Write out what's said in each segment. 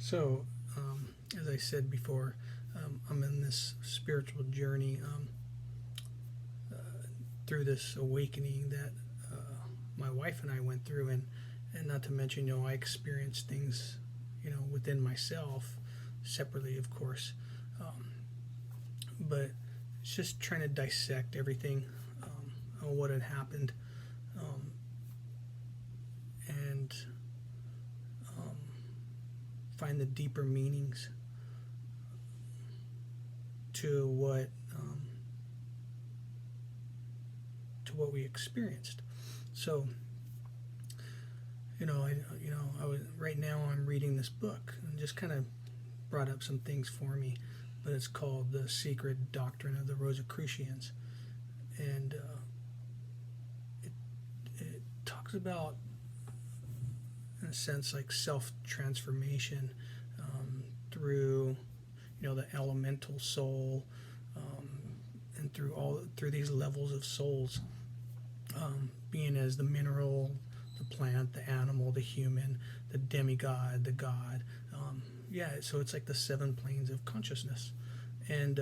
So, as I said before, I'm in this spiritual journey through this awakening that my wife and I went through, and not to mention, I experienced things, within myself, separately, of course, but it's just trying to dissect everything on what had happened, um, and um, find the deeper meanings to um, what we experienced. So, I was right now. I'm reading this book, and just kind of brought up some things for me. But it's called "The Secret Doctrine of the Rosicrucians," and it talks about, in a sense, like self transformation through, the elemental soul, um, and through these levels of souls, being as the mineral, the plant, the animal, the human, the demigod, the god. Yeah, so it's like the seven planes of consciousness, and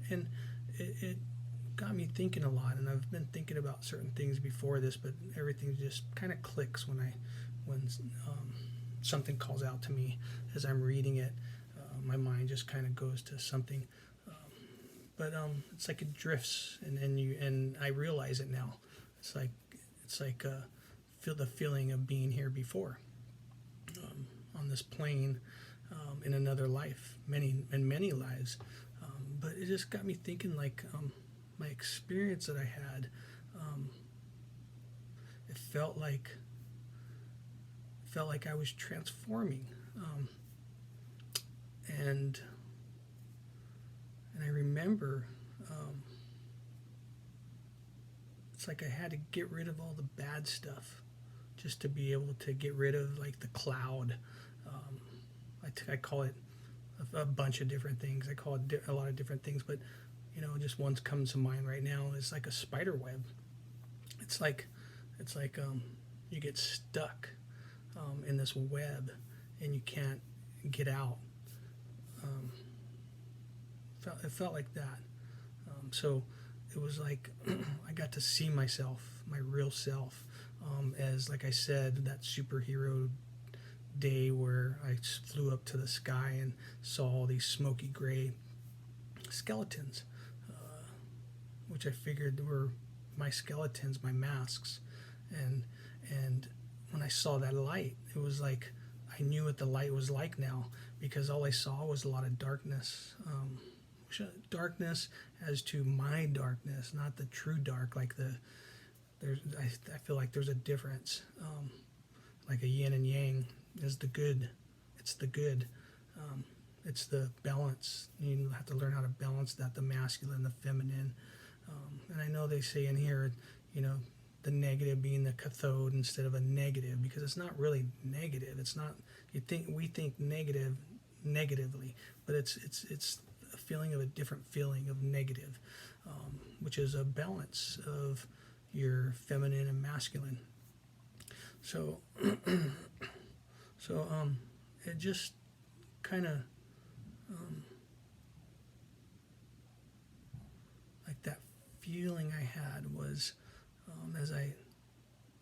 and it got me thinking a lot. And I've been thinking about certain things before this, but everything just kind of clicks when something calls out to me as I'm reading it. My mind just kind of goes to something, but it's like it drifts, and I realize it now. It's like feel the feeling of being here before, on this plane, in another life, many lives. But it just got me thinking, like, my experience that I had. Um, it felt like I was transforming, and I remember, it's like I had to get rid of all the bad stuff just to be able to get rid of, like, the cloud. Um, I call it a bunch of different things. I call it a lot of different things, but just one comes to mind right now. It's like a spider web. It's like you get stuck in this web, and you can't get out. Um, it felt like that. So it was like I got to see myself, my real self, as, like I said, that superhero day where I flew up to the sky and saw all these smoky gray skeletons, which I figured were my skeletons, my masks, and and when I saw that light, it was like I knew what the light was like now, because all I saw was a lot of darkness. Darkness as to my darkness, not the true dark. Like I feel like there's a difference. Like a yin and yang is the good. It's the good. Um, it's the balance. You have to learn how to balance that, the masculine, the feminine. And I know they say in here, the negative being the cathode instead of a negative, because it's not really negative. It's not. We think negative negatively, but it's a feeling of a different feeling of negative, which is a balance of your feminine and masculine. So, it just kind of, like, that feeling I had was, as I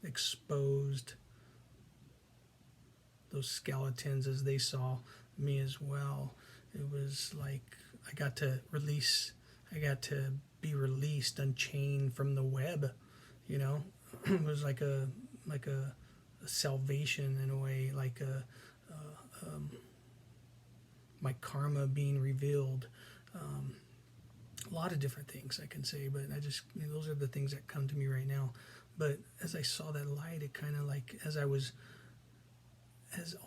exposed those skeletons as they saw me as well. It was like I got to release. I got to be released, unchained from the web. It was like a salvation in a way, like my karma being revealed. A lot of different things I can say, but those are the things that come to me right now. But as I saw that light, it kind of, like, as all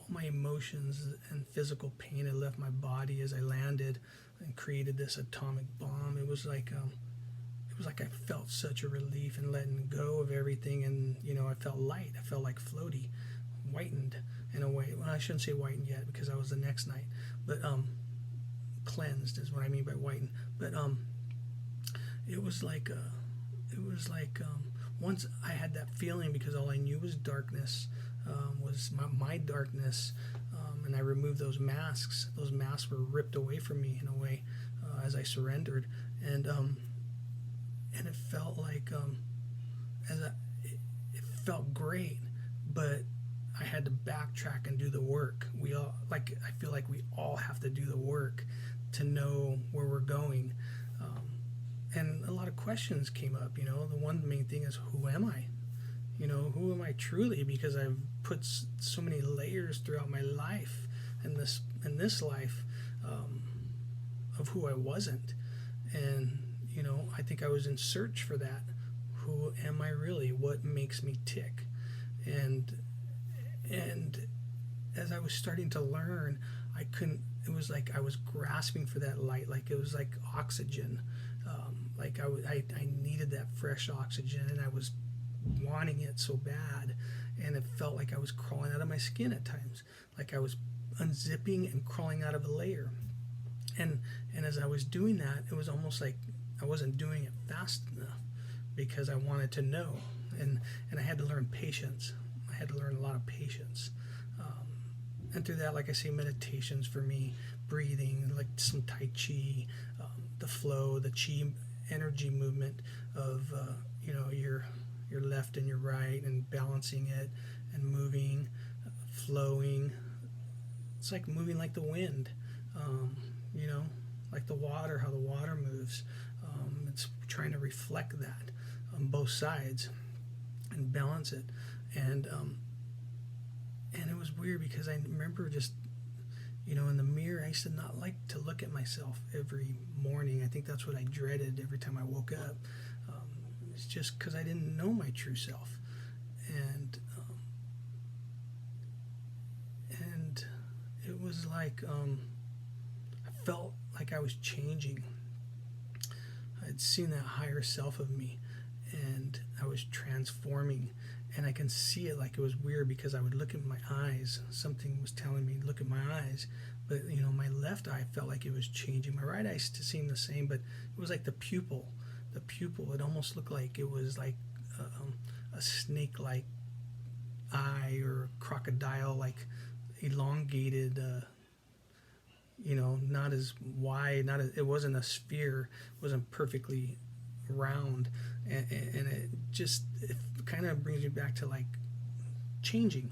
my emotions and physical pain had left my body as I landed and created this atomic bomb. It was like I felt such a relief and letting go of everything, and I felt light. I felt like floaty, whitened in a way. Well, I shouldn't say whitened yet, because that was the next night, but cleansed is what I mean by whitened. But it was like once I had that feeling, because all I knew was darkness, was my darkness, and I removed those masks. Those masks were ripped away from me in a way as I surrendered, and it felt like it felt great, but I had to backtrack and do the work. I feel like we all have to do the work to know where we're going. And a lot of questions came up. The one main thing is, who am I? Who am I truly? Because I've put so many layers throughout my life, in this life, of who I wasn't. And I think I was in search for that. Who am I really? What makes me tick? And as I was starting to learn, I couldn't. It was like I was grasping for that light, like it was like oxygen. Like I needed that fresh oxygen, and I was wanting it so bad, and it felt like I was crawling out of my skin at times, like I was unzipping and crawling out of a layer. And as I was doing that, it was almost like I wasn't doing it fast enough, because I wanted to know, and I had to learn patience. I had to learn a lot of patience. And through that, like I say, meditations for me, breathing, like some Tai Chi, the flow, the Chi energy movement of your left and your right, and balancing it and moving, flowing. It's like moving like the wind, like the water, how the water moves. It's trying to reflect that on both sides and balance it. And it was weird, because I remember just, in the mirror, I used to not like to look at myself every morning. I think that's what I dreaded every time I woke up. It's just because I didn't know my true self. And it was like, I felt like I was changing. I'd seen that higher self of me, and I was transforming. And I can see it. Like, it was weird, because I would look at my eyes. Something was telling me, look at my eyes. But, my left eye felt like it was changing. My right eye still seemed the same, but it was like the pupil. It almost looked like it was like a snake-like eye, or crocodile, like elongated, not as wide, it wasn't a sphere, it wasn't perfectly round. And it kind of brings me back to like changing,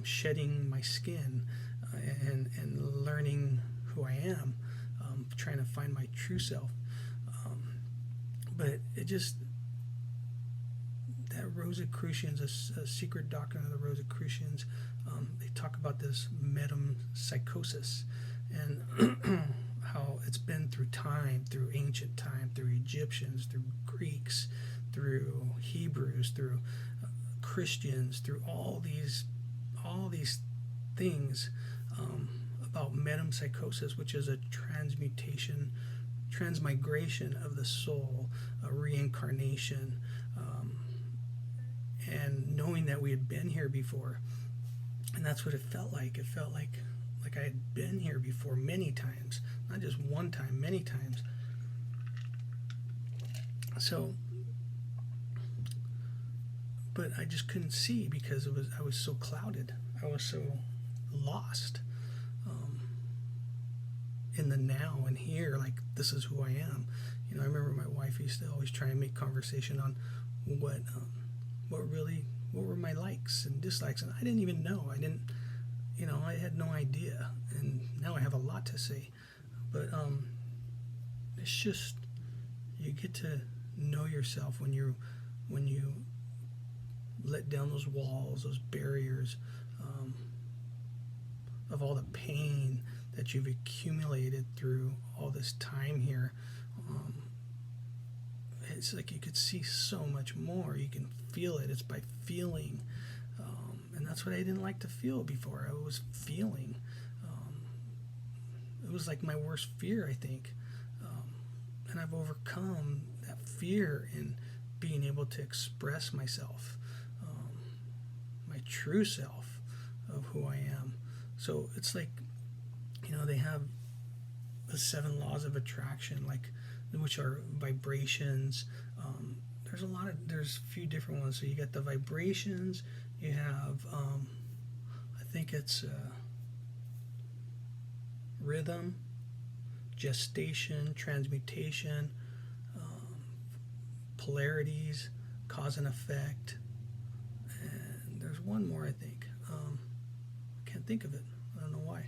shedding my skin, and learning who I am, trying to find my true self. But it just, that Rosicrucians, a secret doctrine of the Rosicrucians, they talk about this metempsychosis, and how it's been through time, through ancient time, through Egyptians, through Greeks, through Hebrews, through Christians, through all these things, about metempsychosis, which is a transmigration of the soul, a reincarnation, and knowing that we had been here before. And that's what it felt like. It felt like I had been here before many times, not just one time, many times. So, but I just couldn't see, because I was so clouded. I was so lost in the now and here. Like, this is who I am. I remember my wife used to always try and make conversation on what were my likes and dislikes, and I didn't even know. I had no idea, and now I have a lot to say. But it's just, you get to know yourself when you let down those walls, those barriers, of all the pain that you've accumulated through all this time here. It's like you could see so much more. You can feel it. It's by feeling. And that's what I didn't like to feel before. I was feeling. It was like my worst fear, I think. And I've overcome that fear in being able to express myself, my true self of who I am. So it's like, they have the 7 laws of attraction, like, which are vibrations. There's a few different ones. So you got the vibrations. You have, I think it's rhythm, gestation, transmutation, polarities, cause and effect, and there's one more I think. I can't think of it. I don't know why.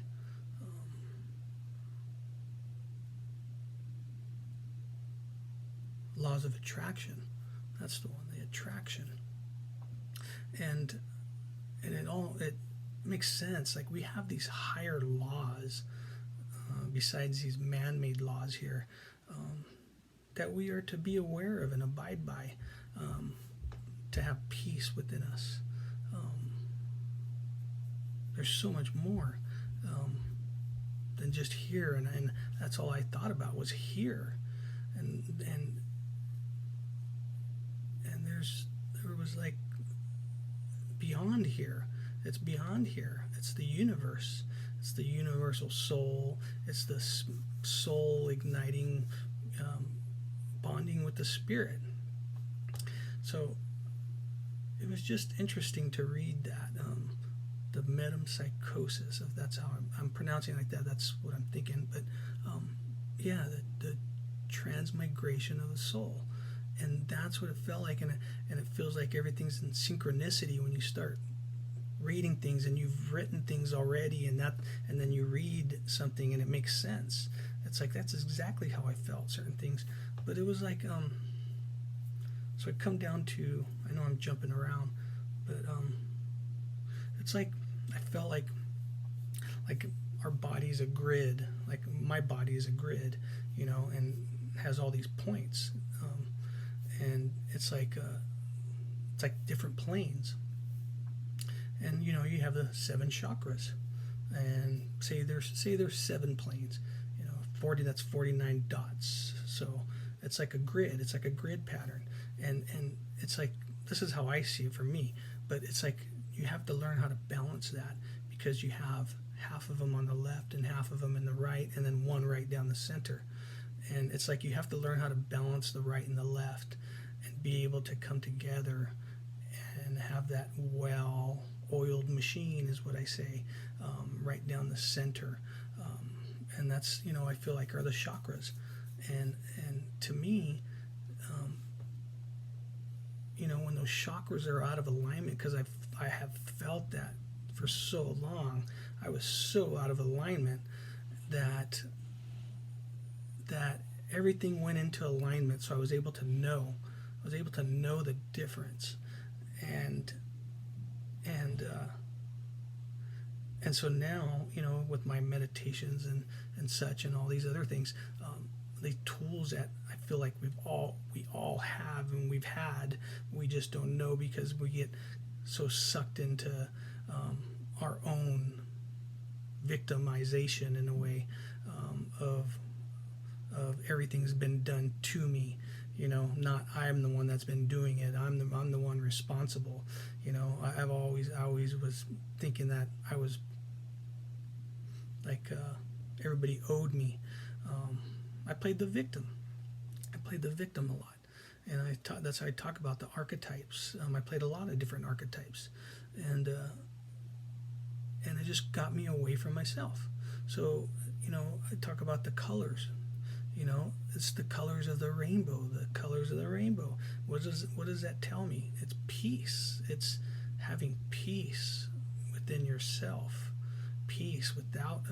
Laws of attraction. That's the one. The attraction, and it makes sense. Like we have these higher laws besides these man-made laws here that we are to be aware of and abide by, to have peace within us. There's so much more than just here, and that's all I thought about was here, and there was like beyond here. It's beyond here. It's the universe. It's the universal soul. It's the soul igniting, bonding with the spirit. So it was just interesting to read that, the metempsychosis, if that's how I'm pronouncing it like that. That's what I'm thinking. But yeah, the transmigration of the soul. And that's what it felt like, and it feels like everything's in synchronicity when you start reading things and you've written things already, and then you read something and it makes sense. It's like that's exactly how I felt certain things. But it was like so I come down to, I know I'm jumping around, but it's like I felt like our body's a grid, like my body is a grid, and has all these points, and it's like different planes. And you have the 7 chakras, and say there's 7 planes, 40, that's 49 dots. So it's like a grid. It's like a grid pattern, and it's like, this is how I see it for me. But it's like you have to learn how to balance that, because you have half of them on the left and half of them in the right, and then one right down the center. And it's like you have to learn how to balance the right and the left, and be able to come together and have that well-oiled machine, is what I say, right down the center. And that's, I feel like are the chakras. And to me, when those chakras are out of alignment, because I have felt that for so long, I was so out of alignment that everything went into alignment. So I was able to know the difference, and so now, with my meditations and such, and all these other things, the tools that I feel like we all have, and we've had, we just don't know, because we get so sucked into our own victimization, in a way, of everyth's been done to me. Not I'm the one that's been doing it. I'm the one responsible. I always was thinking that I was like, everybody owed me. I played the victim. A lot, and that's how I talk about the archetypes. I played a lot of different archetypes, and it just got me away from myself. So I talk about the colors. It's the colors of the rainbow. The colors of the rainbow. What does that tell me? It's peace. It's having peace within yourself. Peace without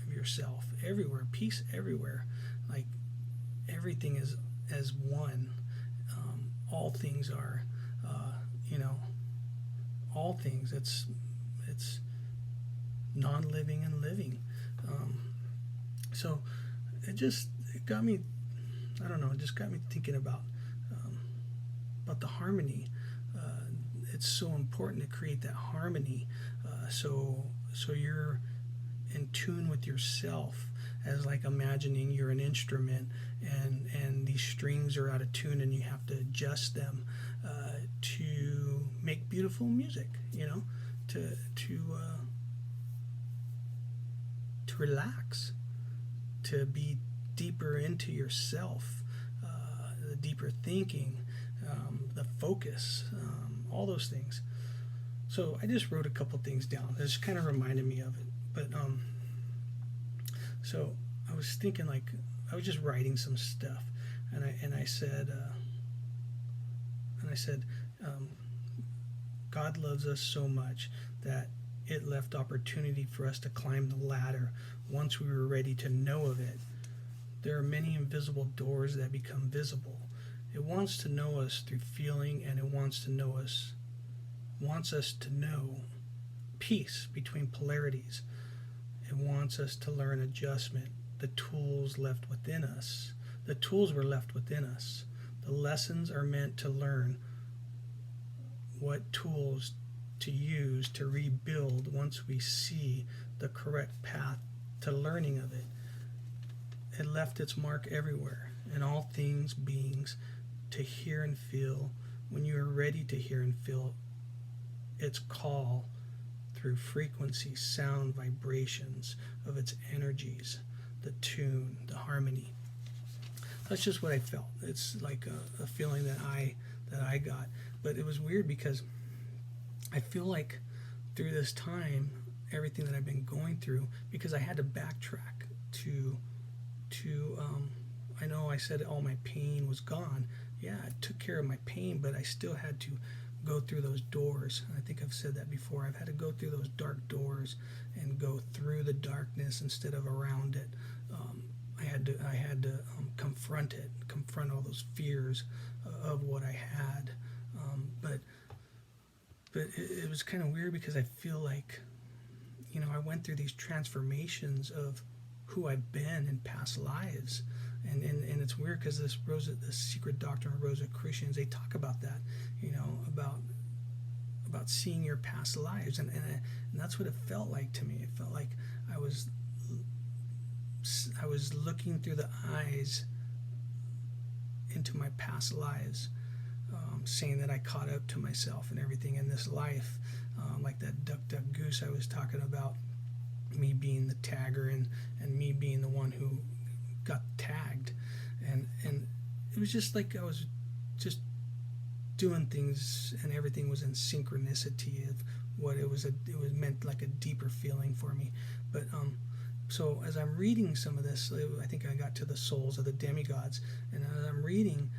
yourself. Everywhere. Peace everywhere. Like everything is as one. All things are. All things. It's non-living and living. So it got me, I don't know, it just got me thinking about the harmony. It's so important to create that harmony, so you're in tune with yourself, as like imagining you're an instrument, and these strings are out of tune, and you have to adjust them to make beautiful music, to relax, to be deeper into yourself, the deeper thinking, the focus, all those things. So I just wrote a couple things down. It just kind of reminded me of it. But So I was thinking, like, I was just writing some stuff, and I said, um, God loves us so much that it left opportunity for us to climb the ladder once we were ready to know of it. There are many invisible doors that become visible. It wants to know us through feeling, and it wants us to know peace between polarities. It wants us to learn adjustment. The tools left within us. The tools were left within us. The lessons are meant to learn what tools to use to rebuild once we see the correct path to learning of it. It left its mark everywhere, in all things, beings, to hear and feel when you are ready to hear and feel its call through frequency, sound, vibrations of its energies, the tune, the harmony. That's just what I felt. It's like a feeling that I got. But it was weird because I feel like through this time, everything that I've been going through, because I had to backtrack to I know I said all my pain was gone. Yeah, I took care of my pain, but I still had to go through those doors. I think I've said that before. I've had to go through those dark doors and go through the darkness instead of around it. I had to confront all those fears of what I had. But it was kind of weird because I feel like, I went through these transformations of who I've been in past lives. And it's weird because the secret doctrine of Rosicrucians, they talk about that, about seeing your past lives. And that's what it felt like to me. It felt like I was looking through the eyes into my past lives, saying that I caught up to myself and everything in this life, like that duck, duck, goose I was talking about, me being the tagger and me being the one who got tagged. And it was just like I was just doing things and everything was in synchronicity of what it was meant like a deeper feeling for me. But so as I'm reading some of this, I think I got to the souls of the demigods, and as I'm reading,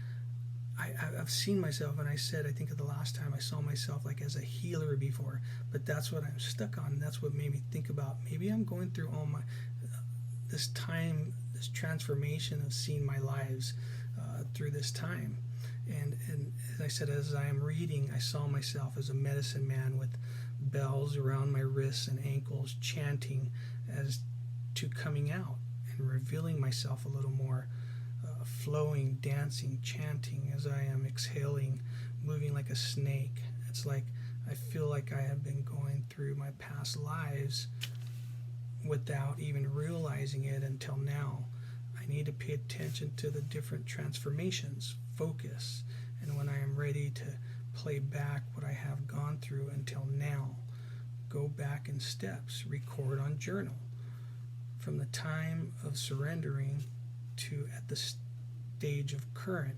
I've seen myself, and I said, I think the last time I saw myself like as a healer before, but that's what I'm stuck on. That's what made me think about maybe I'm going through all my this time, this transformation of seeing my lives through this time. And as I said, as I am reading, I saw myself as a medicine man with bells around my wrists and ankles, chanting as to coming out and revealing myself a little more, flowing, dancing, chanting as I am exhaling, moving like a snake. It's like I feel like I have been going through my past lives without even realizing it until now. I need to pay attention to the different transformations, focus, and when I am ready to play back what I have gone through until now, go back in steps, record on journal. From the time of surrendering to at the stage of current,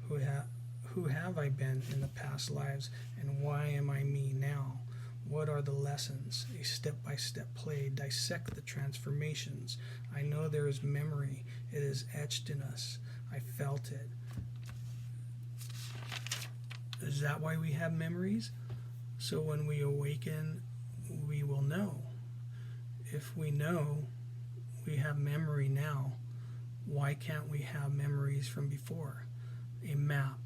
who have I been in the past lives, and why am I me now? What are the lessons? A step-by-step play, dissect the transformations. I know there is memory. It is etched in us. I felt it. Is that why we have memories? So when we awaken, we will know. If we know we have memory now, why can't we have memories from before? A map.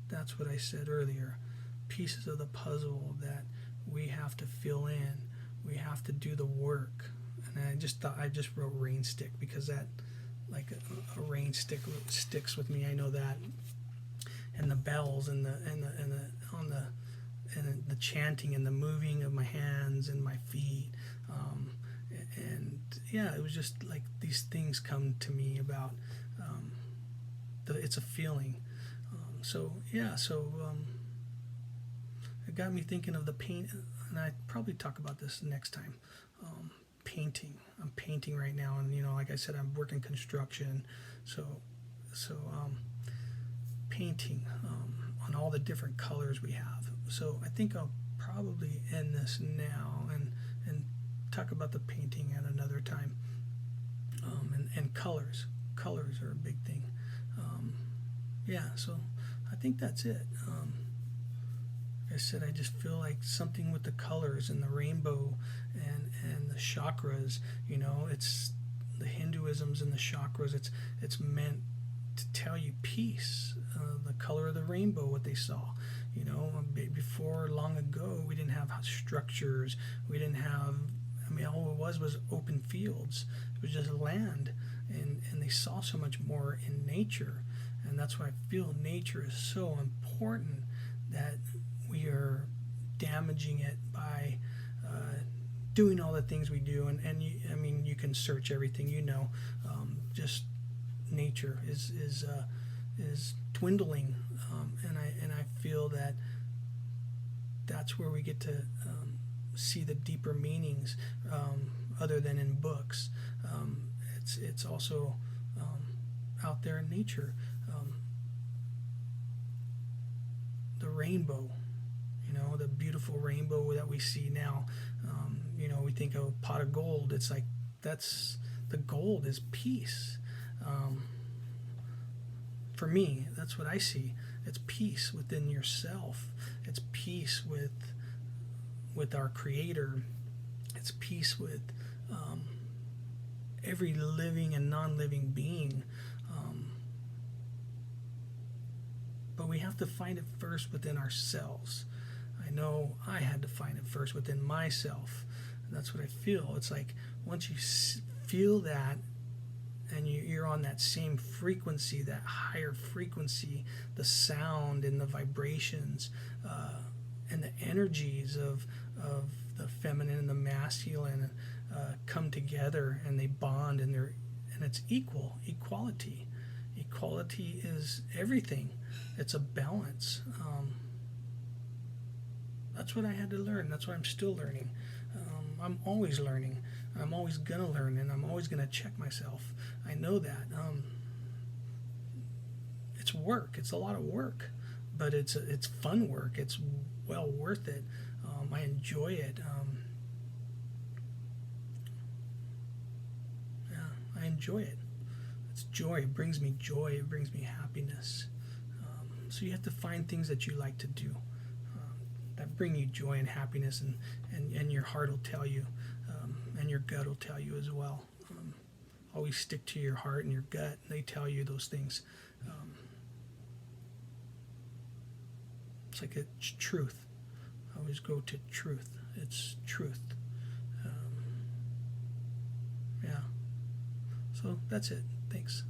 That's what I said earlier. Pieces of the puzzle that we have to fill in. We have to do the work. And I just wrote rain stick because that, like a rain stick sticks with me. I know that. And the bells and the chanting and the moving of my hands and my feet. And yeah, it was just like these things come to me about it's a feeling. It got me thinking of the paint, and I probably talk about this next time. Painting. I'm painting right now, and like I said, I'm working construction, so painting on all the different colors we have. So I think I'll probably end this now and talk about the painting at another time. and colors are a big thing. Yeah, so I think that's it. Like I said, I just feel like something with the colors and the rainbow and the chakras. It's the Hinduisms and the chakras. It's meant to tell you peace. The color of the rainbow, what they saw. Before, long ago, we didn't have structures. We didn't have. I mean, all it was open fields. It was just land, and they saw so much more in nature. And that's why I feel nature is so important, that we are damaging it by doing all the things we do. And you can search everything, just nature is dwindling, and I feel that that's where we get to see the deeper meanings, other than in books. It's also out there in nature. The rainbow, the beautiful rainbow that we see now. We think of a pot of gold. It's like that's the gold is peace. For me, that's what I see. It's peace within yourself. It's peace with our Creator. It's peace with every living and non-living being. But we have to find it first within ourselves. I know I had to find it first within myself. And that's what I feel. It's like once you feel that, and you're on that same frequency, that higher frequency, the sound and the vibrations, and the energies of the feminine and the masculine come together, and they bond, and it's equality. Equality is everything. It's a balance. That's what I had to learn. That's what I'm still learning. I'm always learning. I'm always gonna learn, and I'm always gonna check myself. I know that. It's work. It's a lot of work, but it's fun work. It's well worth it. I enjoy it. Yeah, I enjoy it. It's joy. It brings me joy. It brings me happiness. So you have to find things that you like to do, that bring you joy and happiness, and your heart will tell you, and your gut will tell you as well. Always stick to your heart and your gut. They tell you those things. It's like it's truth. I always go to truth. It's truth. Yeah. So that's it. Thanks.